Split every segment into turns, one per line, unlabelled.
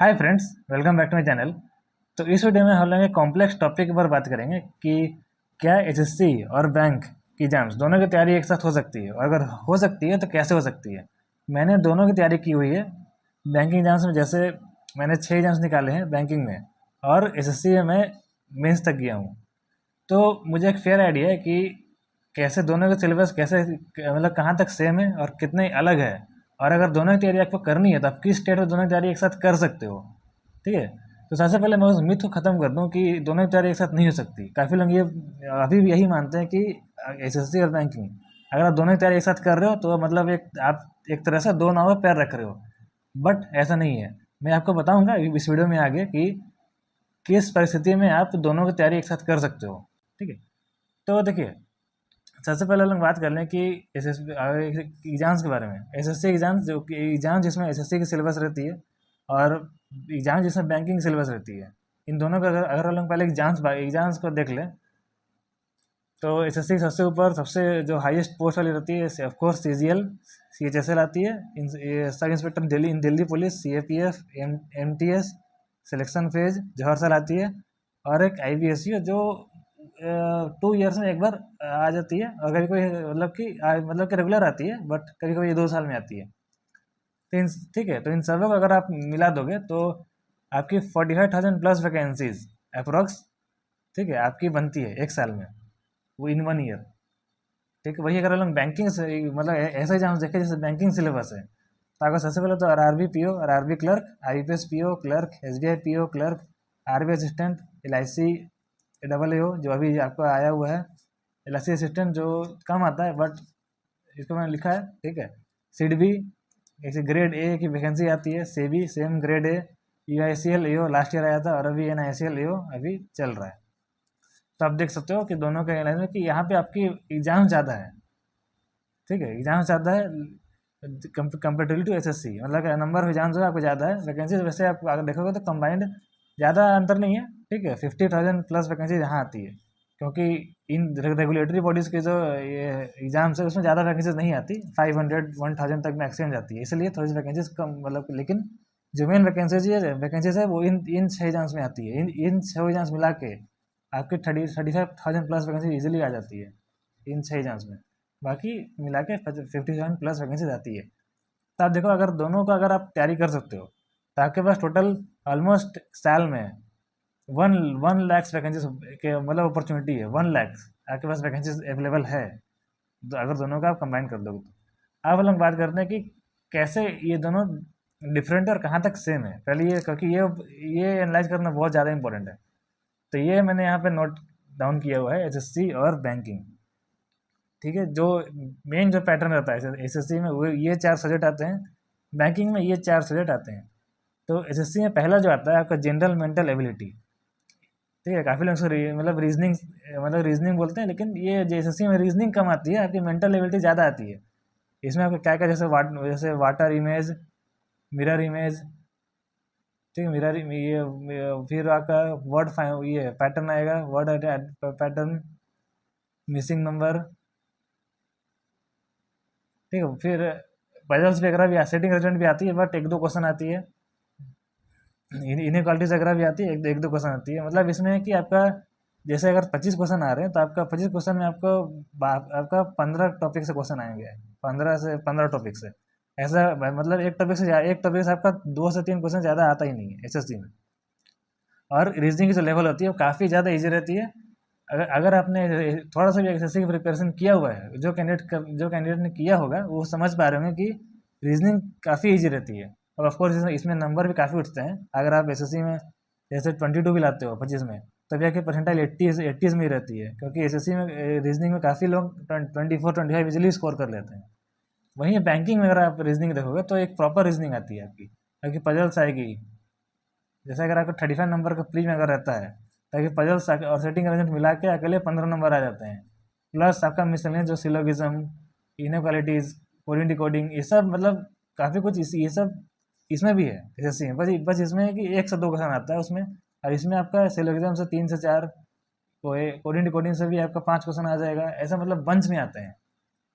Hi friends, welcome back to my channel. तो इस video में हम लोग एक कॉम्प्लेक्स टॉपिक पर बात करेंगे कि क्या एचएससी और बैंक की एग्जाम्स दोनों की तैयारी एक साथ हो सकती है, और अगर हो सकती है तो कैसे हो सकती है। मैंने दोनों की तैयारी की हुई है। बैंकिंग एग्जाम्स में जैसे मैंने 6 एग्जाम्स निकाले हैं बैंकिंग में, और एचएससी में मैं मेंस तक गया हूँ। तो मुझे एक फेयर आइडिया है कि कैसे दोनों का सिलेबस कैसे मतलब कहाँ तक सेम है और कितने अलग है। और अगर दोनों की तैयारी आपको करनी है तो आप किस स्टेट में दोनों की तैयारी एक साथ कर सकते हो। ठीक है, तो सबसे पहले मैं उस मिथ को ख़त्म कर दूं कि दोनों की तैयारी एक साथ नहीं हो सकती। काफ़ी लोग ये अभी भी यही मानते हैं कि एसएससी और बैंकिंग, अगर आप दोनों की तैयारी एक साथ कर रहे हो तो मतलब आप एक तरह से दो नाव पर पैर रख रहे हो। बट ऐसा नहीं है। मैं आपको बताऊंगा इस वीडियो में आगे कि किस परिस्थिति में आप दोनों की तैयारी एक साथ कर सकते हो। ठीक है, तो देखिए, सबसे पहले हम बात कर लें कि एस एस एग्ज़ाम्स के बारे में। एसएससी एग्ज़ाम्स जो कि एग्ज़ाम जिसमें एसएससी की सिलेबस रहती है, और एग्ज़ाम जिसमें बैंकिंग की सिलेबस रहती है, इन दोनों का अगर हम लोग पहले एग्ज़ाम्स को देख लें तो एसएससी सबसे ऊपर सबसे जो हाईएस्ट पोस्ट वाली रहती है ऑफकोर्स सीजीएल, सीएचएसएल आती है। Sub inspector Delhi police, CAPF, MTS, selection phase जौहर आती है, और एक आईबीएसयू जो 2 ईयर्स में एक बार आ जाती है, और कभी कोई मतलब कि रेगुलर आती है, बट कभी कभी 2 साल में आती है। तो ठीक है, तो इन सबों को अगर आप मिला दोगे तो आपकी 45,000 प्लस वैकेंसीज अप्रोक्स, ठीक है, आपकी बनती है एक साल में, वो इन 1 ईयर। ठीक है, वही अगर हम लोग बैंकिंग से मतलब ऐसे एग्जाम्स देखें जैसे बैंकिंग सिलेबस है, तो अगर सबसे पहले तो RRB PO, RRB clerk, IPS PO clerk, SBI PO clerk, RB assistant, LIC double AO जो अभी आपको आया हुआ है, एलआईसी असिस्टेंट जो कम आता है बट इसको मैंने लिखा है। ठीक है, सिडबी ऐसे ग्रेड ए की वैकेंसी आती है, SEBI same grade A, UICL AO last year आया था, और अभी एनआईसीएल एओ अभी चल रहा है। तो आप देख सकते हो कि दोनों का एनालाइज में कि यहाँ पे आपकी एग्जाम ज़्यादा है। ठीक है, एग्जाम ज़्यादा है कंपेरेटिवली टू एसएससी, मतलब नंबर ऑफ एग्जाम्स आपको ज़्यादा है। वैकेंसी वैसे आप अगर देखोगे तो कंबाइंड ज़्यादा अंतर नहीं है। ठीक है, 50,000 प्लस वैकेंसी यहाँ आती है, क्योंकि इन रेगुलेटरी बॉडीज़ के जो ये एग्जाम्स है उसमें ज़्यादा वैकेंसीज नहीं आती, 500 1,000 तक मैक्सिमम जाती है, इसलिए थोड़ी सी वैकेंसीज कम मतलब। लेकिन जो मेन वैकेंसीज है वो इन 6 एग्जाम्स में आती है। इन 6 एग्जाम्स मिला के आपकी 35,000 प्लस वैकेंसी इजीली आ जाती है इन 6 एग्जाम्स में। बाकी मिला के 57 प्लस वैकेंसीज आती है। तो आप देखो, अगर दोनों का अगर आप तैयारी कर सकते हो तो आपके पास टोटल ऑलमोस्ट साल में वन वन लैक्स वैकेंसीज के मतलब अपॉर्चुनिटी है। 1 लाख आपके पास वैकेंसीज अवेलेबल है, तो अगर दोनों का आप कंबाइन कर दोगे तो। अब हम लोग बात करते हैं कि कैसे ये दोनों डिफरेंट है और कहाँ तक सेम है। पहले ये, क्योंकि ये एनालाइज करना बहुत ज़्यादा इंपॉर्टेंट है। तो ये मैंने यहाँ पे नोट डाउन किया हुआ है, एसएससी और बैंकिंग। ठीक है, जो मेन जो पैटर्न रहता है एसएससी में वो ये 4 सब्जेक्ट आते हैं, बैंकिंग में ये 4 सब्जेक्ट आते हैं। तो एसएससी में पहला जो आता है आपका जनरल मेंटल एबिलिटी। ठीक है, काफ़ी लोग उसको मतलब रीजनिंग बोलते हैं, लेकिन ये एसएससी में रीजनिंग कम आती है, आपकी मेंटल एबिलिटी ज़्यादा आती है। इसमें आपको क्या क्या जैसे वाटर इमेज, मिरर इमेज, ठीक है, मिरर ये फिर आपका ये पैटर्न आएगा, वर्ड पैटर्न, मिसिंग नंबर। ठीक है, फिर पजल्स वगैरह भी, सेटिंग अरेंजमेंट भी आती है, बट एक दो क्वेश्चन आती है। इनक्वालिटीज वगैरह भी आती है, एक दो क्वेश्चन आती है। मतलब इसमें है कि आपका जैसे अगर 25 क्वेश्चन आ रहे हैं तो आपका 25 क्वेश्चन में आपका 15 टॉपिक से क्वेश्चन आएंगे, 15 टॉपिक से। ऐसा मतलब एक टॉपिक से आपका 2 से 3 क्वेश्चन ज़्यादा आता ही नहीं है एसएससी में। और रीजनिंग की जो लेवल होती है वो काफ़ी ज़्यादा ईजी रहती है। अगर अगर आपने थोड़ा सा भी एसएससी की प्रिपरेशन किया हुआ है, जो कैंडिडेट ने किया होगा वो समझ पा रहे होंगे कि रीजनिंग काफ़ी ईजी रहती है। और ऑफकोर्स इसमें नंबर भी काफ़ी उठते हैं। अगर आप एसएससी में जैसे 22 भी लाते हो 25 में, तब जाके परसेंटाइल 80s में ही रहती है, क्योंकि एसएससी में रीजनिंग में काफ़ी लोग 24 25 इजीली स्कोर कर लेते हैं। वहीं बैंकिंग में अगर आप रीजनिंग देखोगे तो एक प्रॉपर रीजनिंग आती है आपकी, क्योंकि पजल्स आएगी। जैसे अगर आपका 35 नंबर का प्री में अगर रहता है, ताकि पजल्स और सेटिंग अरेंजमेंट मिला के अकेले 15 नंबर आ जाते हैं। प्लस आपका मिसलेनियस जो सिलोगिज्म, इनक्वालिटीज, कोडिंग डिकोडिंग, ये सब मतलब काफ़ी कुछ ये सब इसमें भी है एसएससी में। बस इसमें है कि 1 से 2 क्वेश्चन आता है उसमें, और इसमें आपका सिलोगिज्म से 3 से 4, कोडिंग डिकोडिंग से भी आपका 5 क्वेश्चन आ जाएगा। ऐसा मतलब बंच में आते हैं।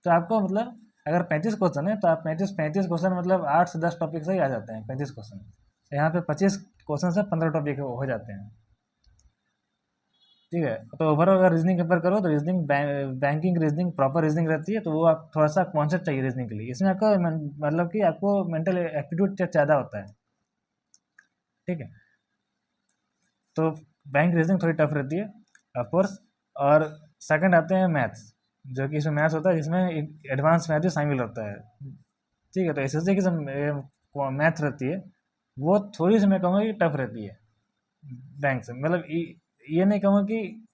तो आपको मतलब अगर 35 क्वेश्चन है तो आप 35 क्वेश्चन मतलब 8 से 10 टॉपिक से ही आ जाते हैं 35 क्वेश्चन। यहाँ पे 25 क्वेश्चन से 15 टॉपिक हो जाते हैं। ठीक है, तो ओवरऑल अगर रीजनिंग कंपेयर करो तो reasoning banking reasoning proper reasoning रहती है, तो वो आप थोड़ा सा कॉन्सेप्ट चाहिए रीजनिंग के लिए। इसमें आपको मतलब कि आपको मेंटल एप्टीट्यूड ज़्यादा होता है। ठीक है, तो बैंक रीजनिंग थोड़ी टफ रहती है ऑफकोर्स। और सेकंड आते हैं मैथ्स, जो कि इसमें मैथ्स होता है जिसमें एडवांस मैथ भी शामिल होता है। ठीक है, तो एस की जो मैथ रहती है वो थोड़ी सी मैं कहूँगा कि टफ रहती है बैंक से। मतलब ये नहीं कहूँगा कि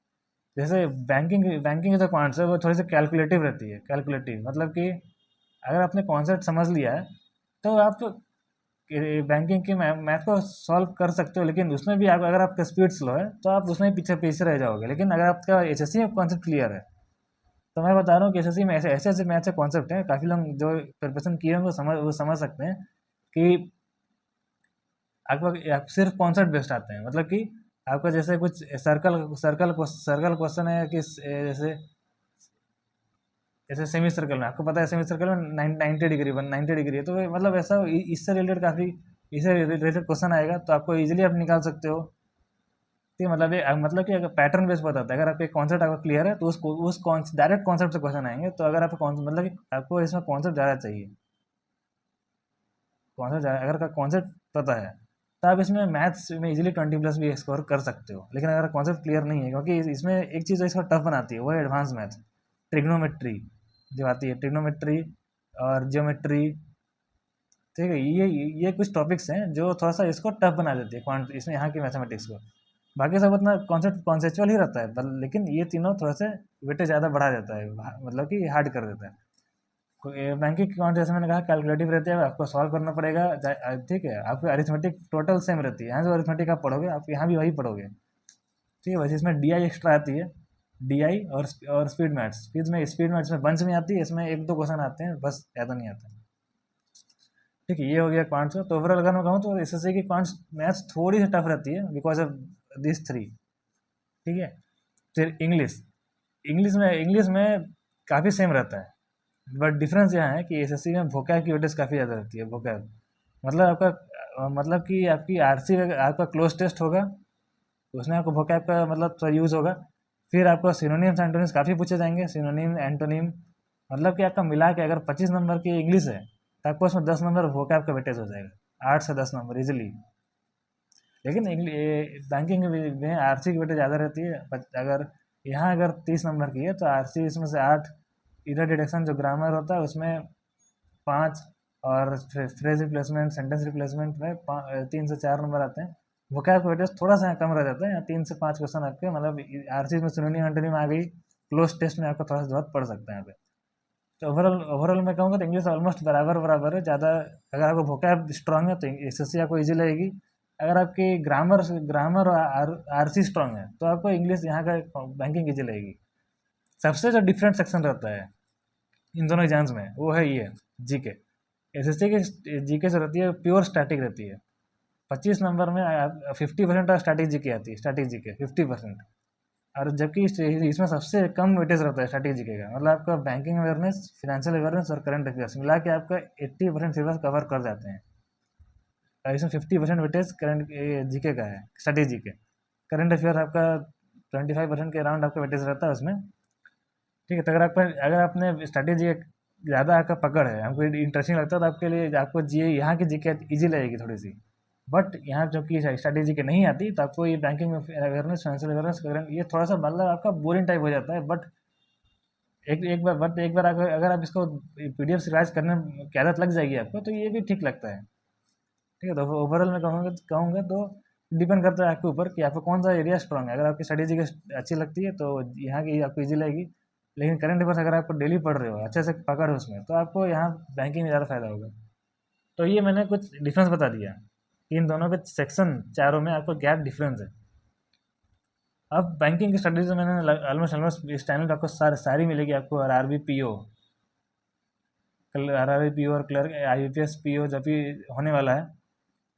जैसे बैंकिंग बैंकिंग जो कॉन्सेप्ट है वो थोड़ी सी कैलकुलेटिव रहती है। कैलकुलेटिव मतलब कि अगर आपने कॉन्सेप्ट समझ लिया है तो आप बैंकिंग की मैथ को सॉल्व कर सकते हो, लेकिन उसमें भी आप अगर आपका स्पीड स्लो है तो आप उसमें पीछे पीछे रह जाओगे। लेकिन अगर आपका एसएससी में कॉन्सेप्ट क्लियर है, तो मैं बता रहा हूँ कि एसएससी में ऐसे ऐसे ऐसे मैथ से कॉन्सेप्ट हैं, काफ़ी लोग जो प्रिपरेशन किए होंगे वो समझ सकते हैं कि आपका आप सिर्फ कॉन्सेप्ट बेस्ड आते हैं। मतलब कि आपका जैसे कुछ सर्कल क्वेश्चन है कि जैसे जैसे सेमी सर्कल में आपको पता है सेमी सर्कल में 90 डिग्री 190 डिग्री है, तो मतलब ऐसा इससे रिलेटेड काफ़ी इससे रिलेटेड क्वेश्चन आएगा तो आपको इजीली आप निकाल सकते हो। तो मतलब ये मतलब कि अगर पैटर्न बेस बताता है, अगर आपका कॉन्सेप्ट आपका क्लियर है तो उस डायरेक्ट कॉन्सेप्ट से क्वेश्चन आएंगे। तो अगर आपको मतलब कि आपको इसमें कॉन्सेप्ट ज़्यादा चाहिए, कॉन्सेप्ट अगर का कॉन्सेप्ट पता है तो आप इसमें मैथ्स में इजीली 20+ भी स्कोर कर सकते हो। लेकिन अगर कॉन्सेप्ट क्लियर नहीं है, क्योंकि इसमें एक चीज़ इसको टफ बनाती है वो है एडवांस मैथ, ट्रिग्नोमेट्री जो आती है, ट्रिग्नोमेट्री और जियोमेट्री। ठीक है, ये कुछ टॉपिक्स हैं जो थोड़ा सा इसको टफ बना देती है इसमें यहाँ की मैथमेटिक्स को। बाकी सब उतना कॉन्सेप्ट कॉन्सेप्चुअल ही रहता है, लेकिन ये तीनों थोड़ा से वेटेज ज़्यादा बढ़ा देता है, मतलब कि हार्ड कर देता है। बैंकिंग अकाउंट जैसे मैंने कहा कैलकुलेटिव रहते हैं, आपको सॉल्व करना पड़ेगा। ठीक है, आपकी अरिथमेटिक टोटल सेम रहती है, यहाँ जो अरिथमेटिक आप पढ़ोगे आप यहाँ भी वही पढ़ोगे। ठीक है, वैसे इसमें डीआई एक्स्ट्रा आती है, डीआई और स्पीड मैथ्स में बंच में आती है, इसमें एक दो क्वेश्चन आते हैं बस, ज़्यादा नहीं आते हैं। ठीक है, ये हो गया क्वांट्स का। तो ओवरऑल अगर मैं कहूँ तो एसएससी की क्वांट्स मैथ्स थोड़ी सी टफ रहती है बिकॉज ऑफ दिस थ्री। ठीक है, फिर इंग्लिश में काफ़ी सेम रहता है, बट डिफरेंस यहाँ है कि एसएससी में वोकैब की वेटेज काफ़ी ज़्यादा रहती है। वोकैब मतलब आपका मतलब कि आपकी आरसी आपका क्लोज टेस्ट होगा, उसमें आपको वोकैब का मतलब थोड़ा यूज़ होगा। फिर आपको सिनोनिम्स एंटोनिम्स काफ़ी पूछे जाएंगे, सिनोनिम एंटोनिम। मतलब कि आपका मिला के अगर 25 नंबर की इंग्लिश है तो आपको उसमें 10 नंबर वोकैब का वेटेज हो जाएगा, 8 से 10 नंबर इजिली। लेकिन बैंकिंग में आरसी की वेटेज ज़्यादा रहती है। अगर यहाँ अगर 30 नंबर की है तो आरसी इसमें से 8, इधर डिडक्शन जो ग्रामर होता है उसमें 5, और फ्रेज रिप्लेसमेंट सेंटेंस रिप्लेसमेंट में 3 से 4 नंबर आते हैं। वोकैब का वेटेज थोड़ा सा कम रह जाता है, यहाँ 3 से 5 क्वेश्चन आपके मतलब आरसी में सिनोनिम एंटोनिम आ गई, क्लोज टेस्ट में आपको थोड़ा सा जरूरत पड़ सकता है यहाँ पे। तो ओवरऑल मैं कहूँगा तो इंग्लिश ऑलमोस्ट बराबर बराबर है। ज़्यादा अगर आपको वोकैब स्ट्रांग है तो एसएससी आपको ईजी लगेगी। अगर आपकी ग्रामर ग्रामर और आरसी स्ट्रांग है तो आपको इंग्लिश यहाँ का बैंकिंग ईजी लगेगी। सबसे जो डिफरेंट सेक्शन रहता है इन दोनों एग्जाम्स में वो है ये जीके। एसएससी की जीके से रहती है प्योर स्टैटिक रहती है। 25 नंबर में 50% ऑफ स्टैटिक जीके आती है, स्टैटिक जीके 50%। और जबकि इसमें सबसे कम वेटेज रहता है स्टैटिक जीके का। मतलब आपका बैंकिंग अवेयरनेस, फिनेंशियल अवेयरनेस और करंट अफेयर्स मिला के आपका 80% सिलेबस कवर कर जाते हैं। और इसमें 50% वेटेज करंट जीके का है, स्टैटिक जीके। करंट अफेयर आपका 25% के अराउंड आपका वेटेज रहता है उसमें। ठीक है, तो अगर आपने स्ट्रैटेजी ज़्यादा आपका पकड़ है, आपको इंटरेस्टिंग लगता है तो आपके लिए आपको जी यहाँ की जीके ईजी लगेगी थोड़ी सी। बट यहाँ जो कि स्ट्रैटेजी के नहीं आती तो आपको ये बैंकिंग अवेयरनेस, फाइनेंशियल अवेयरनेस ये थोड़ा सा मतलब आपका बोरिंग टाइप हो जाता है। बट एक बार अगर आप इसको पीडीएफ रिवाइज करने की आदत लग जाएगी आपको तो ये भी ठीक लगता है। ठीक है, तो ओवरऑल मैं कहूँगा तो डिपेंड करता है आपके ऊपर कि आपको कौन सा एरिया स्ट्रांग है। अगर आपकी स्ट्रैटेजी अच्छी लगती है तो यहाँ की आपको ईजी लगेगी। लेकिन करंट अफेयर्स अगर आपको डेली पढ़ रहे हो, अच्छे से पकड़ है उसमें, तो आपको यहाँ बैंकिंग में ज़्यादा फायदा होगा। तो ये मैंने कुछ डिफरेंस बता दिया कि इन दोनों के सेक्शन चारों में आपको गैप डिफरेंस है। अब बैंकिंग की स्टडीज में मैंने ऑलमोस्ट इस टाइम में आपको सारी मिलेगी आपको। आरआरबी पीओ, आरआरबी पीओ और क्लर्क, आईबीपीएस पीओ जब भी होने वाला है,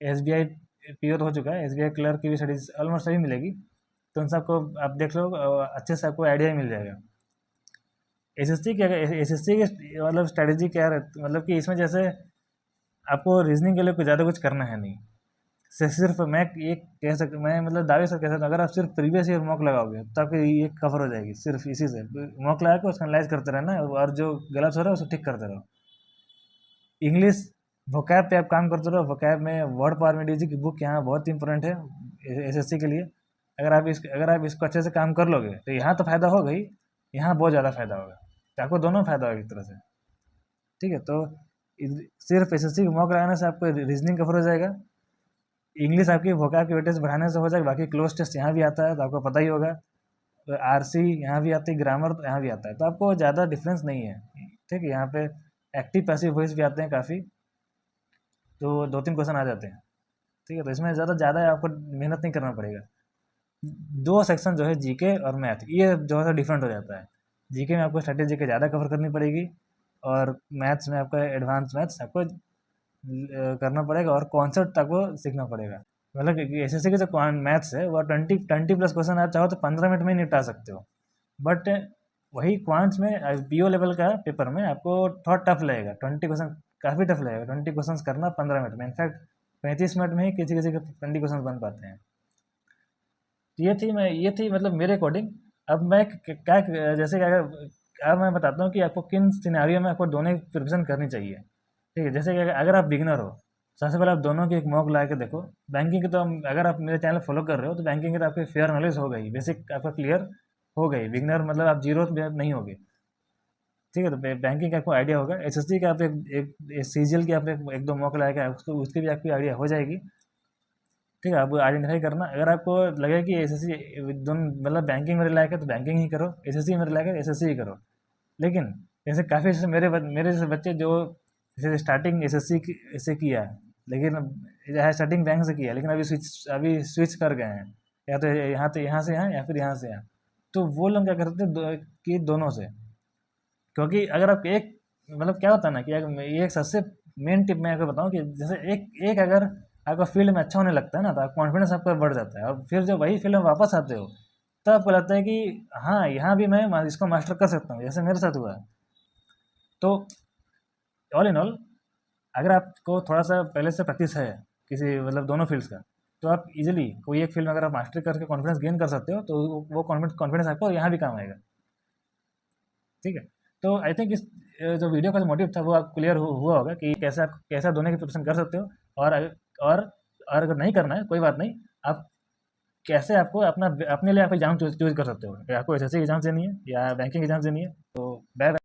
एसबीआई पीओ तो हो चुका है, एसबीआई क्लर्क की भी स्टडीज ऑलमोस्ट सभी मिलेगी। तो उन सबको आप देख लो, अच्छे से आपको आइडिया ही मिल जाएगा। एसएससी की मतलब स्ट्रेटेजी क्या है, मतलब कि इसमें जैसे आपको रीजनिंग के लिए कुछ ज़्यादा कुछ करना है नहीं, सिर्फ मैं ये कह सकता, मैं मतलब दावे से कह सकता हूँ, अगर आप सिर्फ प्रीवियस ईयर मॉक लगाओगे तो आपकी ये कवर हो जाएगी सिर्फ इसी से। मॉक लगा के उसका एनालाइज करते रहना और जो गलत हो रहा है उसको ठीक करते रहो। इंग्लिश वोकैब पे आप काम करते रहो, वोकैब में वर्ड पावर में डीजी की बुक यहाँ बहुत इंपॉर्टेंट है एसएससी के लिए। अगर आप इसको अच्छे से काम कर लोगे तो यहाँ तो फ़ायदा होगा ही, यहाँ बहुत ज़्यादा फ़ायदा होगा, तो आपको दोनों फ़ायदा होगा एक तरह से। ठीक है, तो सिर्फ एसएससी की मॉक लगाने से आपको रीजनिंग कवर हो जाएगा, इंग्लिश आपकी वोकैब की वेटेज बढ़ाने से हो जाएगा, बाकी क्लोज टेस्ट यहाँ भी आता है तो आपको पता ही होगा, आरसी यहाँ भी आती है, ग्रामर तो यहाँ भी आता है, तो आपको ज़्यादा डिफरेंस नहीं है। ठीक है, यहाँ पे एक्टिव पैसिव वॉइस भी आते हैं काफ़ी, तो 2-3 क्वेश्चन आ जाते हैं। ठीक है, तो इसमें ज़्यादा ज़्यादा आपको मेहनत नहीं करना पड़ेगा। दो सेक्शन जो है जीके और मैथ, ये जो है डिफरेंट हो जाता है। जीके में आपको स्ट्रेटेजी के ज़्यादा कवर करनी पड़ेगी, और मैथ्स में आपका एडवांस मैथ्स आपको करना पड़ेगा, और कॉन्सेप्ट आपको सीखना पड़ेगा। मतलब एसएससी के जो मैथ्स है वो 20 प्लस क्वेश्चन आप चाहो तो 15 मिनट में ही निपटा सकते हो, बट वही क्वांट्स में पीओ लेवल का पेपर में आपको थोड़ा टफ लगेगा, 20 क्वेश्चन काफ़ी टफ लगेगा, 20 क्वेश्चन करना 15 मिनट में, इनफैक्ट 35 मिनट में ही किसी किसी के 20 क्वेश्चन बन पाते हैं। ये थी मतलब मेरे अकॉर्डिंग। अब मैं क्या, जैसे कि अगर अब मैं बताता हूँ कि आपको किन सिनेरियो में आपको दोनों की प्रिपरेशन करनी चाहिए। ठीक है, जैसे कि अगर आप बिगिनर हो, सबसे पहले आप दोनों की एक मॉक ला के देखो। बैंकिंग की तो अगर आप मेरे चैनल फॉलो कर रहे हो तो बैंकिंग की तो आपकी फेयर नॉलेज हो गई, बेसिक आपका क्लियर हो गई, बिगिनर मतलब आप जीरो नहीं होगे। ठीक है, तो बैंकिंग का आपको आइडिया होगा, एसएससी का आप एक सीजीएल की आप एक दो मॉक लगा उसको उसकी भी आपकी आइडिया हो जाएगी। ठीक है, आप आइडेंटिफाई करना, अगर आपको लगे कि एसएससी दोनों मतलब बैंकिंग में रिलायक है तो बैंकिंग ही करो, एसएससी में रिलायक है एसएससी ही करो। लेकिन जैसे काफ़ी जैसे मेरे जैसे बच्चे जो जैसे स्टार्टिंग एसएससी से किया है, लेकिन स्टार्टिंग बैंक से किया है, लेकिन अभी स्विच कर गए हैं, या तो यहाँ से यहाँ या फिर यहाँ से यहाँ, तो वो लोग क्या करते हैं कि दोनों से, क्योंकि अगर आप एक मतलब क्या होता है ना कि ये एक सबसे मेन टिप मैं आपको बताऊं कि जैसे एक अगर आपका फील्ड में अच्छा होने लगता है ना, तो आप कॉन्फिडेंस आपका बढ़ जाता है, और फिर जब वही फील्ड में वापस आते हो तो आपको लगता है कि हाँ यहाँ भी मैं इसको मास्टर कर सकता हूँ, जैसे मेरे साथ हुआ है। तो ऑल इन ऑल, अगर आपको थोड़ा सा पहले से प्रैक्टिस है किसी मतलब दोनों फील्ड्स का, तो आप इजीली कोई एक फील्ड में अगर आप मास्टर करके कॉन्फिडेंस गेन कर सकते हो, तो वो कॉन्फिडेंस आपको यहाँ भी काम आएगा। ठीक है, तो आई थिंक इस जो वीडियो का जो मोटिव था वो आप क्लियर हुआ होगा कि कैसे आप दोनों की प्रिपरेशन कर सकते हो, और और अगर नहीं करना है कोई बात नहीं, आप कैसे आपको अपने लिए आप एग्जाम चूज कर सकते हो, या आपको एसएससी की एग्जाम देनी है या बैंकिंग एग्जाम देनी है, तो बाय।